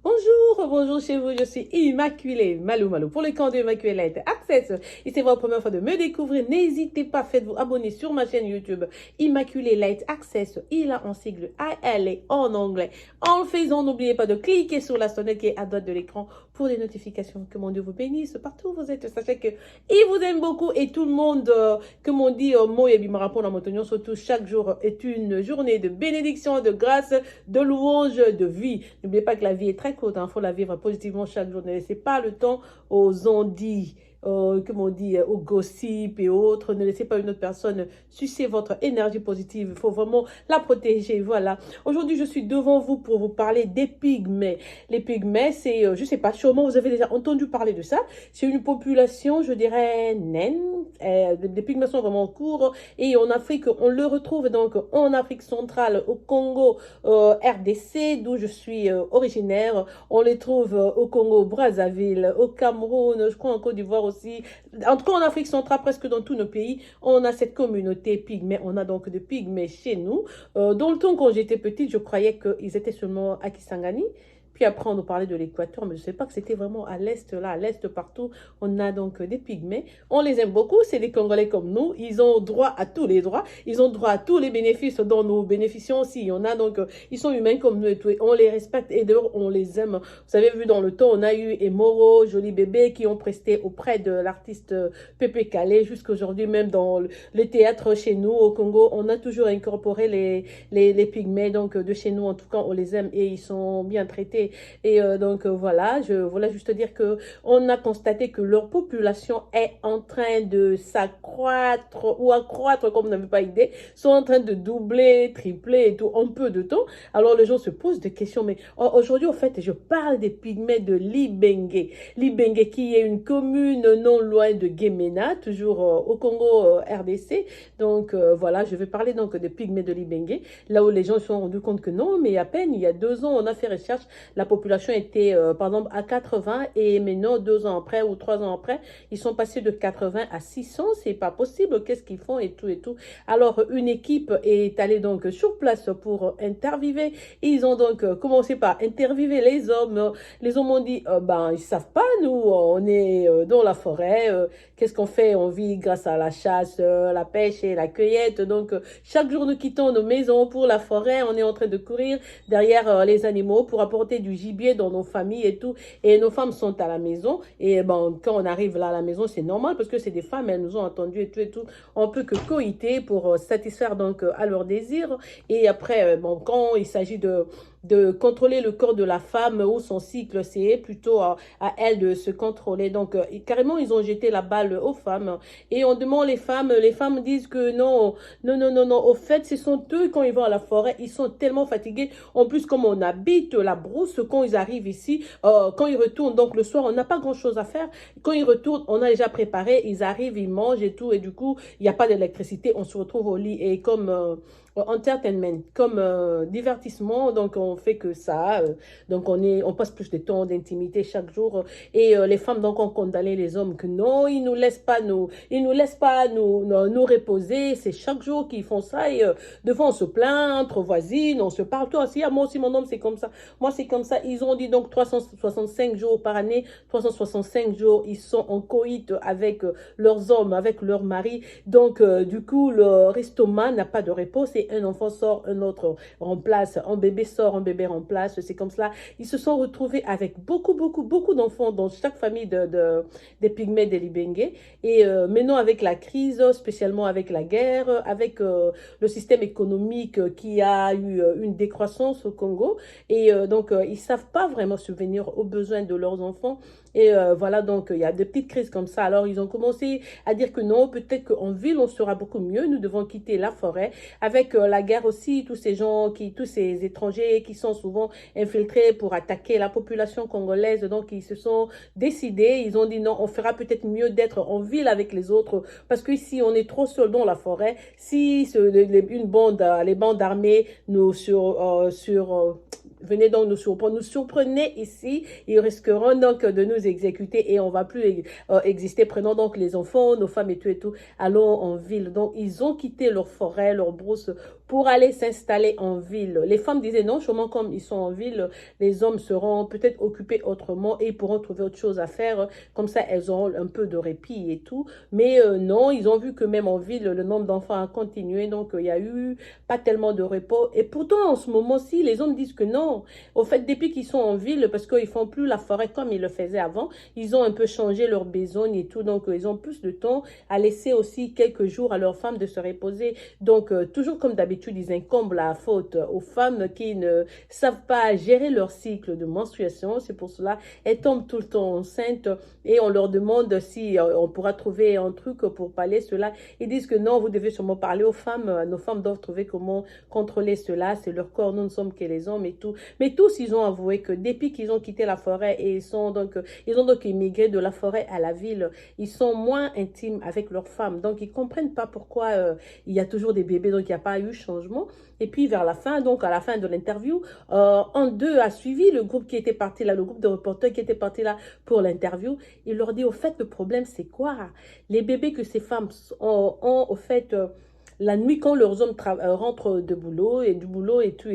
Bonjour, bonjour chez vous, je suis Immaculée Malou Malou pour le camp de Immaculée Access. Et c'est votre première fois de me découvrir, n'hésitez pas, faites-vous abonner sur ma chaîne YouTube Immaculée Light Access. Il a en sigle ALA en anglais. En le faisant, n'oubliez pas de cliquer sur la sonnette qui est à droite de l'écran pour les notifications. Que mon Dieu vous bénisse partout où vous êtes. Sachez que il vous aime beaucoup et tout le monde, comme on dit, moi et Bimarapo dans mon surtout chaque jour est une journée de bénédiction, de grâce, de louange, de vie. N'oubliez pas que la vie est très courte, il faut la vivre positivement chaque jour. Ne laissez pas le temps aux ondits, comme on dit, aux gossip et autres. Ne laissez pas une autre personne sucer votre énergie positive. Il faut vraiment la protéger. Voilà. Aujourd'hui, je suis devant vous pour vous parler des pygmées. Les pygmées, c'est, je ne sais pas, sûrement vous avez déjà entendu parler de ça. C'est une population, je dirais, naine. Les pygmées sont vraiment courts. Et en Afrique, on le retrouve donc en Afrique centrale, au Congo, RDC, d'où je suis originaire. On les trouve au Congo, Brazzaville, au Cameroun, je crois en Côte d'Ivoire aussi. En tout cas, en Afrique centrale, presque dans tous nos pays, on a cette communauté pygmée. On a donc des pygmées chez nous. Dans le temps, quand j'étais petite, je croyais qu'ils étaient seulement à Kisangani. Puis après, on nous parlait de l'Équateur, mais je ne sais pas que c'était vraiment à l'Est, là, à l'Est partout. On a donc des pygmées. On les aime beaucoup, c'est des Congolais comme nous. Ils ont droit à tous les droits. Ils ont droit à tous les bénéfices dont nous bénéficions aussi. Il y en a donc, ils sont humains comme nous et tout. Et on les respecte et d'ailleurs, on les aime. Vous avez vu dans le temps, on a eu Emoro, Joli Bébé, qui ont presté auprès de l'artiste Pépé Calais. Jusqu'à aujourd'hui, même dans le théâtre chez nous, au Congo, on a toujours incorporé les pygmées. Donc, de chez nous, en tout cas, on les aime et ils sont bien traités. Et donc voilà, je voulais juste dire que on a constaté que leur population est en train de s'accroître ou accroître comme vous n'avez pas idée, sont en train de doubler, tripler et tout en peu de temps. Alors les gens se posent des questions, mais aujourd'hui en fait je parle des pygmées de Libenge. Libenge qui est une commune non loin de Guémena, toujours au Congo RDC. Donc voilà, je vais parler donc des pygmées de Libenge, là où les gens se sont rendus compte que non, mais à peine il y a 2 ans on a fait recherche, la population était, par exemple, à 80 et maintenant, 2 ans après ou 3 ans après, ils sont passés de 80 à 600. C'est pas possible. Qu'est-ce qu'ils font et tout et tout. Alors, une équipe est allée donc sur place pour interviewer. Ils ont donc commencé par interviewer les hommes. Les hommes ont dit, ben, ils savent pas, nous, on est dans la forêt. Qu'est-ce qu'on fait? On vit grâce à la chasse, la pêche et la cueillette. Donc, chaque jour, nous quittons nos maisons pour la forêt. On est en train de courir derrière les animaux pour apporter du gibier dans nos familles et tout. Et nos femmes sont à la maison. Et bon, quand on arrive là à la maison, c'est normal parce que c'est des femmes, elles nous ont entendu et tout et tout. On peut que coïter pour satisfaire donc à leurs désirs. Et après, bon, quand il s'agit de contrôler le corps de la femme ou son cycle, c'est plutôt à elle de se contrôler. Donc, carrément, ils ont jeté la balle aux femmes. Et on demande les femmes disent que non, non, non, non, non. Au fait, ce sont eux, quand ils vont à la forêt, ils sont tellement fatigués. En plus, comme on habite la brousse, quand ils arrivent ici, quand ils retournent, donc le soir, on n'a pas grand-chose à faire. Quand ils retournent, on a déjà préparé, ils arrivent, ils mangent et tout. Et du coup, il n'y a pas d'électricité, on se retrouve au lit. Et comme entertainment, comme divertissement, donc on fait que ça. Donc on passe plus de temps d'intimité chaque jour. Et les femmes donc ont condamné les hommes que non, ils nous laissent pas nous reposer. C'est chaque jour qu'ils font ça. Et devant on se plaint entre voisines, on se parle. Toi aussi, ah, moi aussi mon homme c'est comme ça. Moi c'est comme ça. Ils ont dit donc 365 jours par année, 365 jours ils sont en coït avec leurs hommes, avec leurs maris. Donc du coup leur estomac n'a pas de repos. C'est un enfant sort, un autre remplace, un bébé sort, un bébé remplace, c'est comme cela. Ils se sont retrouvés avec beaucoup, beaucoup, beaucoup d'enfants dans chaque famille des pygmées des Libenge. Et maintenant, avec la crise, spécialement avec la guerre, avec le système économique qui a eu une décroissance au Congo, et donc ils ne savent pas vraiment subvenir aux besoins de leurs enfants. Et voilà, donc il y a des petites crises comme ça. Alors, ils ont commencé à dire que non, peut-être qu'en ville, on sera beaucoup mieux. Nous devons quitter la forêt. Avec la guerre aussi, tous ces gens, tous ces étrangers qui sont souvent infiltrés pour attaquer la population congolaise. Donc, ils se sont décidés. Ils ont dit non, on fera peut-être mieux d'être en ville avec les autres. Parce qu'ici, on est trop seul dans la forêt. Si les bandes armées venez donc nous surprenez ici, ils risqueront donc de nous exécuter et on va plus exister. Prenons donc les enfants, nos femmes et tout, allons en ville. Donc, ils ont quitté leur forêt, leur brousse pour aller s'installer en ville. Les femmes disaient non, seulement comme ils sont en ville, les hommes seront peut-être occupés autrement et pourront trouver autre chose à faire. Comme ça, elles auront un peu de répit et tout. Mais non, ils ont vu que même en ville, le nombre d'enfants a continué. Donc, il y a eu pas tellement de repos. Et pourtant, en ce moment-ci, les hommes disent que non. Au fait, depuis qu'ils sont en ville, parce qu'ils font plus la forêt comme ils le faisaient avant, ils ont un peu changé leur besogne et tout. Donc, ils ont plus de temps à laisser aussi quelques jours à leurs femmes de se reposer. Donc, toujours comme d'habitude, ils incombent la faute aux femmes qui ne savent pas gérer leur cycle de menstruation. C'est pour cela elles tombent tout le temps enceintes et on leur demande si on pourra trouver un truc pour parler cela. Ils disent que non, vous devez sûrement parler aux femmes. Nos femmes doivent trouver comment contrôler cela. C'est leur corps, nous ne sommes que les hommes et tout. Mais tous, ils ont avoué que depuis qu'ils ont quitté la forêt et ils ont donc immigré de la forêt à la ville, ils sont moins intimes avec leurs femmes. Donc, ils ne comprennent pas pourquoi il y a toujours des bébés, donc il n'y a pas eu changement. Et puis, vers la fin, donc à la fin de l'interview, un d'eux a suivi le groupe qui était parti là, le groupe de reporters qui était parti là pour l'interview. Il leur dit, au fait, le problème, c'est quoi? Les bébés que ces femmes ont au fait, la nuit, quand leurs hommes rentrent de boulot et du boulot et tout,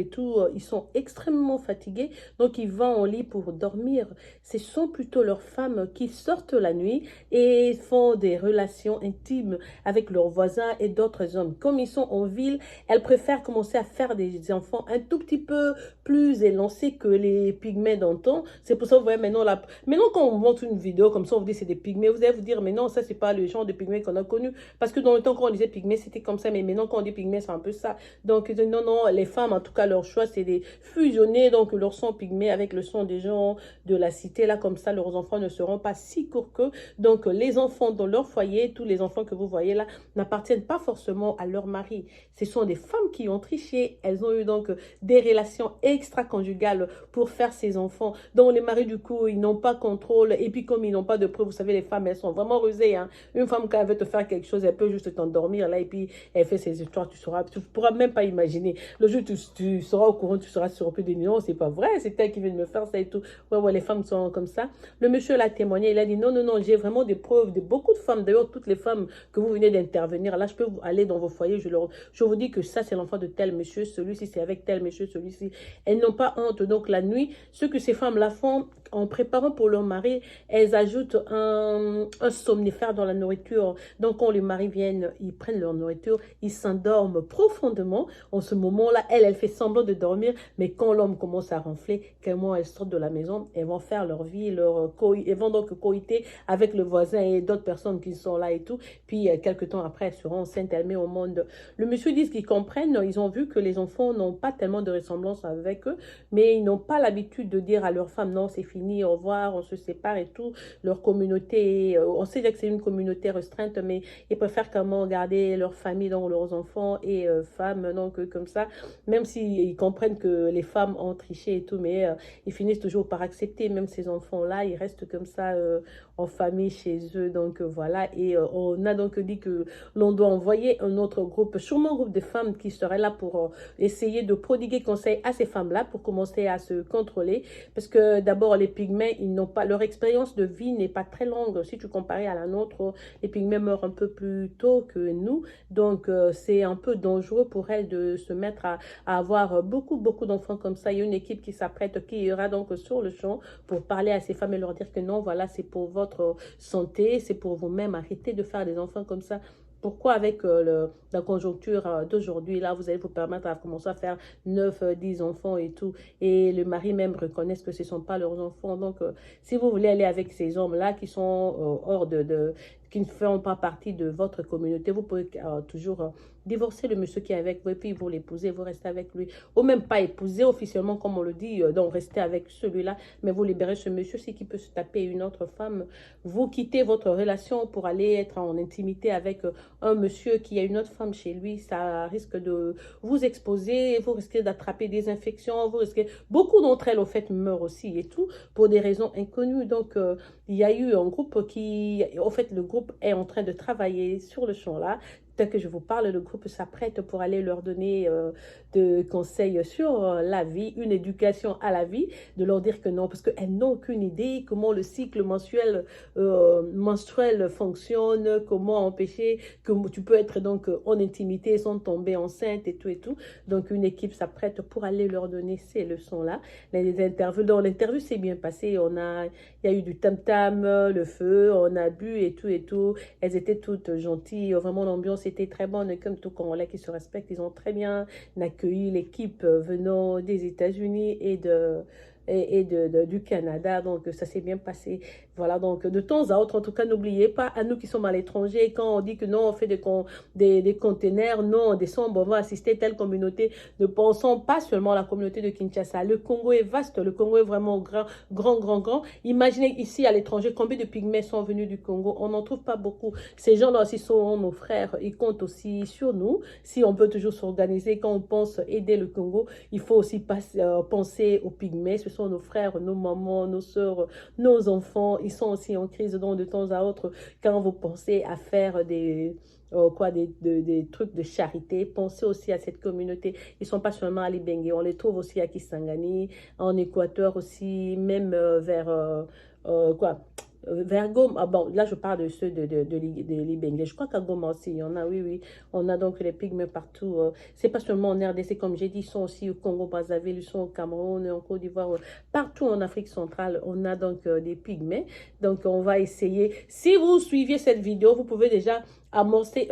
ils sont extrêmement fatigués. Donc, ils vont au lit pour dormir. Ce sont plutôt leurs femmes qui sortent la nuit et font des relations intimes avec leurs voisins et d'autres hommes. Comme ils sont en ville, elles préfèrent commencer à faire des enfants un tout petit peu plus élancés que les pygmées d'antan. C'est pour ça que vous voyez maintenant, maintenant quand on montre une vidéo comme ça, on vous dit c'est des pygmées, vous allez vous dire, mais non, ça c'est pas le genre de pygmées qu'on a connu. Parce que dans le temps, quand on disait pygmées, c'était comme ça, mais maintenant quand on dit pygmées, c'est un peu ça. Donc non, non, les femmes, en tout cas, leur choix, c'est de fusionner donc leur son pygmée avec le son des gens de la cité. Là, comme ça, leurs enfants ne seront pas si courts que. Donc les enfants dans leur foyer, tous les enfants que vous voyez là, n'appartiennent pas forcément à leur mari. Ce sont des femmes qui ont triché. Elles ont eu donc des relations extra-conjugales pour faire ces enfants. Donc les maris, du coup, ils n'ont pas contrôle. Et puis comme ils n'ont pas de preuves, vous savez, les femmes, elles sont vraiment rusées. Hein. Une femme, quand elle veut te faire quelque chose, elle peut juste t'endormir là. Et puis elle fait ses histoires, tu ne pourras même pas imaginer. Le jour où tu seras au courant, tu seras surpris de dire non, c'est pas vrai, c'est elle qui vient de me faire ça et tout. Ouais, ouais, les femmes sont comme ça. Le monsieur l'a témoigné, il a dit non, non, non, j'ai vraiment des preuves de beaucoup de femmes. D'ailleurs, toutes les femmes que vous venez d'intervenir, là, je peux aller dans vos foyers, je vous dis que ça, c'est l'enfant de tel monsieur, celui-ci, c'est avec tel monsieur, celui-ci. Elles n'ont pas honte. Donc, la nuit, ce que ces femmes-là font, en préparant pour leur mari, elles ajoutent un somnifère dans la nourriture. Donc, quand les maris viennent, ils prennent leur nourriture, ils s'endorment profondément. En ce moment-là, elle fait semblant de dormir, mais quand l'homme commence à ronfler, comment elles sortent de la maison, elles vont faire leur vie, elles vont donc coïter avec le voisin et d'autres personnes qui sont là et tout. Puis, quelques temps après, elles seront enceintes, elles mettent au monde. Le monsieur dit qu'ils comprennent, ils ont vu que les enfants n'ont pas tellement de ressemblance avec eux, mais ils n'ont pas l'habitude de dire à leur femme, non, c'est fini, au revoir, on se sépare et tout. Leur communauté, on sait que c'est une communauté restreinte, mais ils préfèrent comment garder leur famille, donc leurs enfants et femmes, donc comme ça, même s'ils comprennent que les femmes ont triché et tout, mais ils finissent toujours par accepter, même ces enfants-là, ils restent comme ça en famille chez eux, donc voilà, et on a donc dit que l'on doit envoyer un autre groupe, sûrement un groupe de femmes qui serait là pour essayer de prodiguer conseil à ces femmes-là pour commencer à se contrôler, parce que d'abord les pygmées, ils n'ont pas, leur expérience de vie n'est pas très longue, si tu comparais à la nôtre, les pygmées meurent un peu plus tôt que nous, donc c'est un peu dangereux pour elles de se mettre à avoir beaucoup d'enfants comme ça. Il y a une équipe qui s'apprête, qui ira donc sur le champ pour parler à ces femmes et leur dire que non, voilà, c'est pour votre santé, c'est pour vous-même, arrêtez de faire des enfants comme ça. Pourquoi avec la conjoncture d'aujourd'hui, là, vous allez vous permettre à commencer à faire 9, 10 enfants et tout. Et le mari même reconnaît que ce ne sont pas leurs enfants. Donc, si vous voulez aller avec ces hommes-là qui sont hors qui ne font pas partie de votre communauté, vous pouvez toujours divorcer le monsieur qui est avec vous et puis vous l'épouser, vous restez avec lui. Ou même pas épouser officiellement comme on le dit, donc restez avec celui-là, mais vous libérez ce monsieur, c'est qui peut se taper une autre femme. Vous quittez votre relation pour aller être en intimité avec un monsieur qui a une autre femme chez lui, ça risque de vous exposer, vous risquez d'attraper des infections, vous risquez... Beaucoup d'entre elles, au fait, meurent aussi et tout, pour des raisons inconnues. Donc, il y a eu un groupe qui... Au fait, le groupe est en train de travailler sur le champ là, tel que je vous parle, le groupe s'apprête pour aller leur donner de conseils sur la vie, une éducation à la vie, de leur dire que non, parce qu'elles n'ont aucune idée comment le cycle menstruel fonctionne, comment empêcher que tu peux être donc en intimité sans tomber enceinte et tout et tout. Donc une équipe s'apprête pour aller leur donner ces leçons-là. Les interviews, donc l'interview s'est bien passée, il y a eu du tam-tam, le feu, on a bu et tout et tout. Elles étaient toutes gentilles, vraiment l'ambiance était très bonne, comme tout Congolais qui se respectent, ils ont très bien accueilli l'équipe venant des États-Unis du Canada, donc ça s'est bien passé. Voilà, donc de temps à autre, en tout cas, n'oubliez pas, à nous qui sommes à l'étranger, quand on dit que non, on fait des containers, non, on descend, on va assister telle communauté, ne pensons pas seulement à la communauté de Kinshasa. Le Congo est vaste, le Congo est vraiment grand, grand, grand, grand. Imaginez ici à l'étranger, combien de pygmées sont venus du Congo, on n'en trouve pas beaucoup. Ces gens-là aussi sont nos frères, ils comptent aussi sur nous. Si on peut toujours s'organiser, quand on pense aider le Congo, il faut aussi penser aux pygmées, ce sont nos frères, nos mamans, nos soeurs, nos enfants, ils sont aussi en crise, donc de temps à autre, quand vous pensez à faire des trucs de charité, pensez aussi à cette communauté. Ils ne sont pas seulement à Libengé, on les trouve aussi à Kisangani, en Équateur aussi, même vers Goma. Ah bon, là je parle de ceux de Libengé. Je crois qu'à Goma aussi, il y en a, oui, oui. On a donc les pygmées partout. C'est pas seulement en RDC, comme j'ai dit, ils sont aussi au Congo-Brazzaville, ils sont au Cameroun, en Côte d'Ivoire, partout en Afrique centrale, on a donc des pygmées. Donc on va essayer. Si vous suiviez cette vidéo, vous pouvez déjà amorcer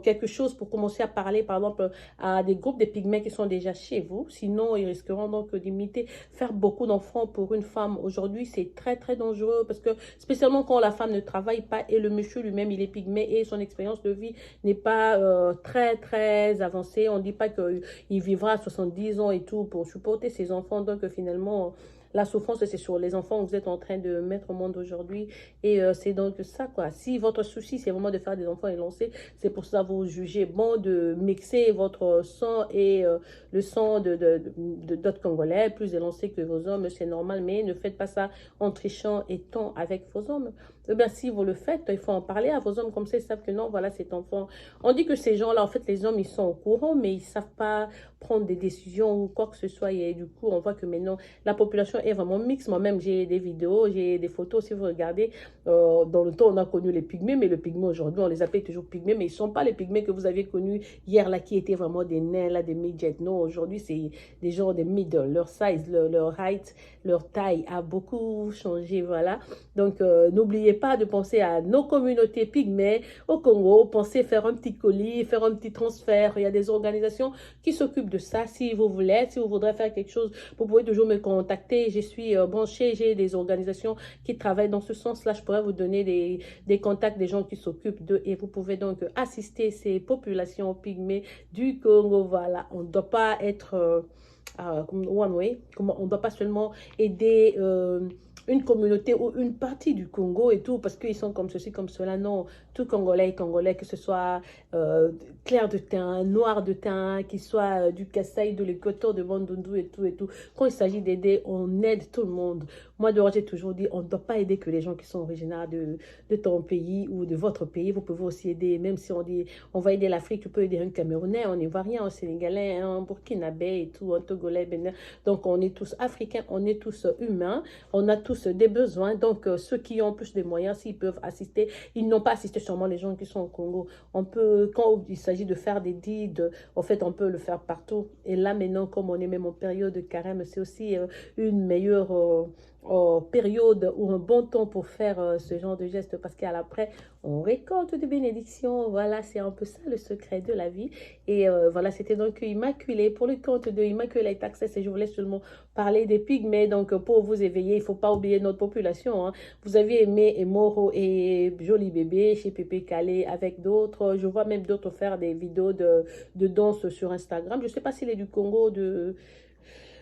quelque chose pour commencer à parler, par exemple, à des groupes de pygmées qui sont déjà chez vous. Sinon, ils risqueront donc d'imiter, faire beaucoup d'enfants pour une femme. Aujourd'hui, c'est très, très dangereux parce que, spécialement quand la femme ne travaille pas et le monsieur lui-même, il est pygmée et son expérience de vie n'est pas très, très avancée. On ne dit pas qu'il vivra 70 ans et tout pour supporter ses enfants. Donc, finalement, la souffrance, c'est sur les enfants que vous êtes en train de mettre au monde aujourd'hui. Et c'est donc ça, quoi. Si votre souci, c'est vraiment de faire des enfants élancés, c'est pour ça que vous jugez bon de mixer votre sang et le sang d'autres Congolais, plus élancés que vos hommes, c'est normal. Mais ne faites pas ça en trichant et tant avec vos hommes. Eh bien, si vous le faites, il faut en parler à vos hommes, comme ça, ils savent que non, voilà, cet enfant. On dit que ces gens-là, en fait, les hommes, ils sont au courant, mais ils ne savent pas prendre des décisions ou quoi que ce soit. Et du coup, on voit que maintenant, la population est vraiment mixte. Moi-même, j'ai des vidéos, j'ai des photos. Si vous regardez, dans le temps, on a connu les pygmées, mais le pygmée aujourd'hui, on les appelle toujours pygmées, mais ils ne sont pas les pygmées que vous aviez connus hier, là, qui étaient vraiment des nains, là, des midgets. Non, aujourd'hui, c'est des gens des middle. Leur size, leur height, leur taille a beaucoup changé, voilà. Donc, n'oubliez pas de penser à nos communautés pygmées au Congo. Pensez faire un petit colis, faire un petit transfert. Il y a des organisations qui s'occupent de ça. Si vous voulez, si vous voudrez faire quelque chose, vous pouvez toujours me contacter. Je suis branchée, j'ai des organisations qui travaillent dans ce sens-là. Je pourrais vous donner des contacts des gens qui s'occupent d'eux et vous pouvez donc assister ces populations pygmées du Congo. Voilà, on ne doit pas être one way, on ne doit pas seulement aider une communauté ou une partie du Congo et tout, parce qu'ils sont comme ceci, comme cela. Non, tout Congolais est Congolais, que ce soit clair de teint, noir de teint, qu'il soit du Kasaï, de l'Équateur, de Bandundu et tout et tout. Quand il s'agit d'aider, on aide tout le monde. Moi, dehors, j'ai toujours dit, on ne doit pas aider que les gens qui sont originaires de ton pays ou de votre pays. Vous pouvez aussi aider, même si on dit, on va aider l'Afrique, tu peux aider un Camerounais, un Ivoirien, un Sénégalais, un Burkinabé et tout, un Togolais, Bénin. Donc, on est tous africains, on est tous humains, on a tous des besoins. Donc, ceux qui ont plus de moyens, s'ils peuvent assister, ils n'ont pas assisté seulement les gens qui sont au Congo. On peut, quand il s'agit de faire des deeds, en fait, on peut le faire partout. Et là, maintenant, comme on est même en période de carême, c'est aussi une meilleure période ou un bon temps pour faire ce genre de geste parce qu'à l'après, on récolte des bénédictions. Voilà, c'est un peu ça le secret de la vie. Et voilà, c'était donc Immaculée pour le compte de Immaculate Access. Et je voulais seulement parler des pygmées. Donc, pour vous éveiller, il ne faut pas oublier notre population. Hein. Vous avez aimé Emoro et Joli Bébé chez Pépé Calais avec d'autres. Je vois même d'autres faire des vidéos de danse sur Instagram. Je ne sais pas s'il est du Congo,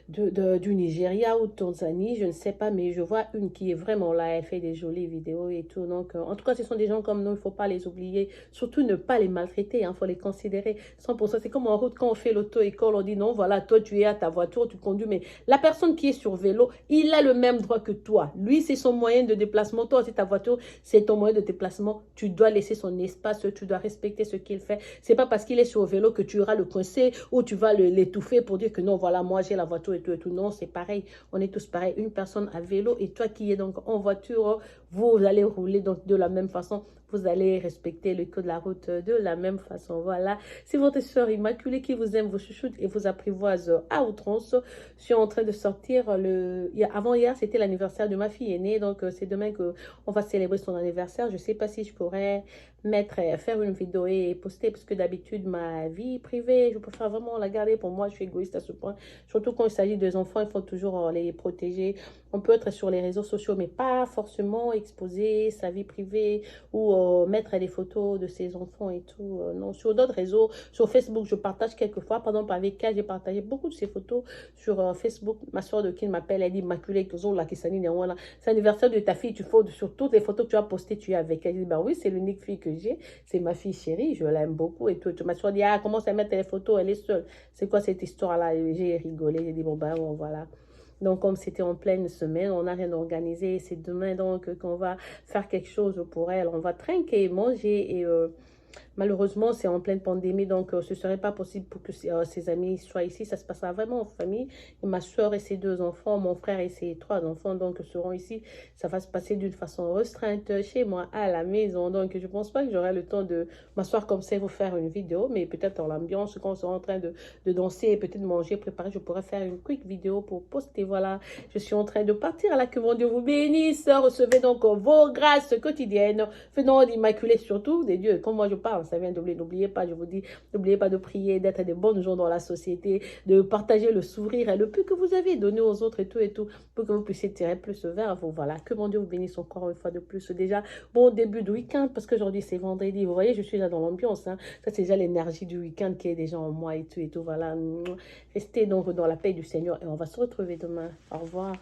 du Nigeria ou de Tanzanie, je ne sais pas, mais je vois une qui est vraiment là, elle fait des jolies vidéos et tout. Donc, en tout cas, ce sont des gens comme nous, il ne faut pas les oublier, surtout ne pas les maltraiter, il faut les considérer 100%. C'est comme en route, quand on fait l'auto-école, on dit non, voilà, toi, tu es à ta voiture, tu conduis, mais la personne qui est sur vélo, il a le même droit que toi. Lui, c'est son moyen de déplacement. Toi, c'est ta voiture, c'est ton moyen de déplacement. Tu dois laisser son espace, tu dois respecter ce qu'il fait. C'est pas parce qu'il est sur vélo que tu iras le coincer ou tu vas l'étouffer pour dire que non, voilà, moi, j'ai la voiture et tout et tout. Non, c'est pareil. On est tous pareils. Une personne à vélo et toi qui es donc en voiture, vous allez rouler donc de la même façon. Vous allez respecter le code de la route de la même façon. Voilà. C'est votre soeur Immaculée qui vous aime, vous chuchote et vous apprivoise à outrance. Je suis en train de sortir avant hier, c'était l'anniversaire de ma fille aînée. Donc, c'est demain qu'on va célébrer son anniversaire. Je ne sais pas si je pourrais faire une vidéo et poster parce que d'habitude, ma vie privée, je préfère vraiment la garder pour moi. Je suis égoïste à ce point. Surtout quand il s'agit des enfants, il faut toujours les protéger. On peut être sur les réseaux sociaux, mais pas forcément exposer sa vie privée ou mettre des photos de ses enfants et tout. Non, sur d'autres réseaux, sur Facebook, je partage quelquefois. Par exemple, avec elle, j'ai partagé beaucoup de ses photos sur Facebook. Ma soeur de qui m'appelle, elle dit Immaculée, c'est l'anniversaire de ta fille. Tu faut sur toutes les photos que tu as postées, tu es avec elle. Je dis, bah oui, c'est l'unique fille que j'ai. C'est ma fille chérie, je l'aime beaucoup et tout. Ma soeur dit, ah, commence à mettre les photos, elle est seule. C'est quoi cette histoire-là? J'ai rigolé, j'ai dit, bon, ben, bon, voilà. Donc, comme c'était en pleine semaine, on n'a rien organisé. C'est demain, donc, qu'on va faire quelque chose pour elle. On va trinquer, manger et malheureusement, c'est en pleine pandémie, donc ce ne serait pas possible pour que ses amis soient ici. Ça se passera vraiment en famille. Et ma soeur et ses 2 enfants, mon frère et ses 3 enfants, donc seront ici. Ça va se passer d'une façon restreinte chez moi, à la maison. Donc, je ne pense pas que j'aurai le temps de m'asseoir comme ça et vous faire une vidéo. Mais peut-être dans l'ambiance, quand on sera en train de danser et peut-être manger, préparer, je pourrais faire une quick vidéo pour poster. Voilà, je suis en train de partir. Là, que mon Dieu vous bénisse. Recevez donc vos grâces quotidiennes. Venant d'Immaculée surtout, des dieux. Comme moi je parle, ça vient d'oublier. N'oubliez pas, je vous dis, n'oubliez pas de prier, d'être des bonnes gens dans la société, de partager le sourire et le peu que vous avez donné aux autres et tout, pour que vous puissiez tirer plus vers vous. Voilà, que mon Dieu vous bénisse encore une fois de plus. Déjà, bon début de week-end, parce qu'aujourd'hui c'est vendredi. Vous voyez, je suis là dans l'ambiance. Hein. Ça, c'est déjà l'énergie du week-end qui est déjà en moi et tout. Voilà, restez donc dans la paix du Seigneur et on va se retrouver demain. Au revoir.